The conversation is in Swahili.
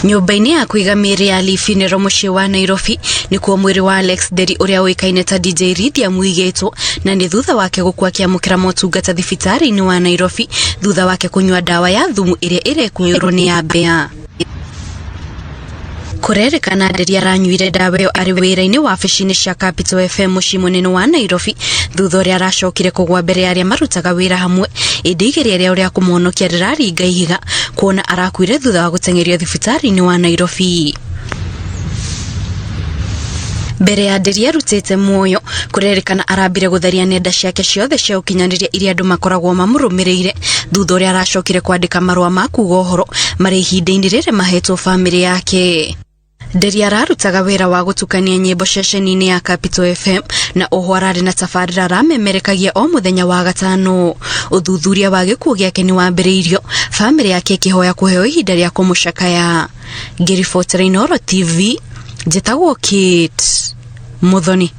Nyumba-inĩ ya kũiga mĩĩrĩ ya Lee Funeral mũciĩ wa Nairobi nĩkuo mwĩrĩ wa Alex Nderi ũrĩa ũĩkaine ta DJ Lydia mũigĩtwo, na nĩ thutha wake gũkua akĩamũkĩra motungata thibitarĩ-inĩ wa Nairobi thutha wake kũnyua ndawa ya thumu ĩrĩa ĩrekuĩrwo nĩ ya mbea. Kũrerĩkana Nderi aranyuire ndawa ĩyo arĩ wĩra-inĩ wa wabici-inĩ cia Capital FM mũciĩ mũnene wa Nairobi thutha ũrĩa aracokire kũgwa mbere ya arĩa marutaga wĩra hamwe, ĩndĩ igeria rĩao rĩa kũmũhonokia rĩraringa ihiga kuona arakuire thutha wa gũteng'erio thibitarĩ-inĩ wa Nairobi. Mbere ya Nderi arutĩte muoyo, kũrerĩkana arambire gũtharia nenda ciake ciothe cia ũkinyanĩria iria andũ makoragwo mamũrũmĩrĩire thutha ũrĩa aracokire kwandĩka marũa ma kuuga ũhoro marĩ ihinda-inĩ rĩrĩ mahetwo bamĩrĩ yake. Nderi ararutaga wĩra wa gũtukania nyĩmbo ceceni-inĩ ya Capital FM na oho ararĩ na tabarĩra aramemerekagia o mũthenya wa gatano. Ũthuthuria wa gĩkuũ gĩake nĩ wambĩrĩirio, bamĩrĩ yake ĩkĩhoya kũheo ihinda rĩa kũmũcakaya. Ngĩribotera Inooro TV, njĩtagwo Kate Muthoni.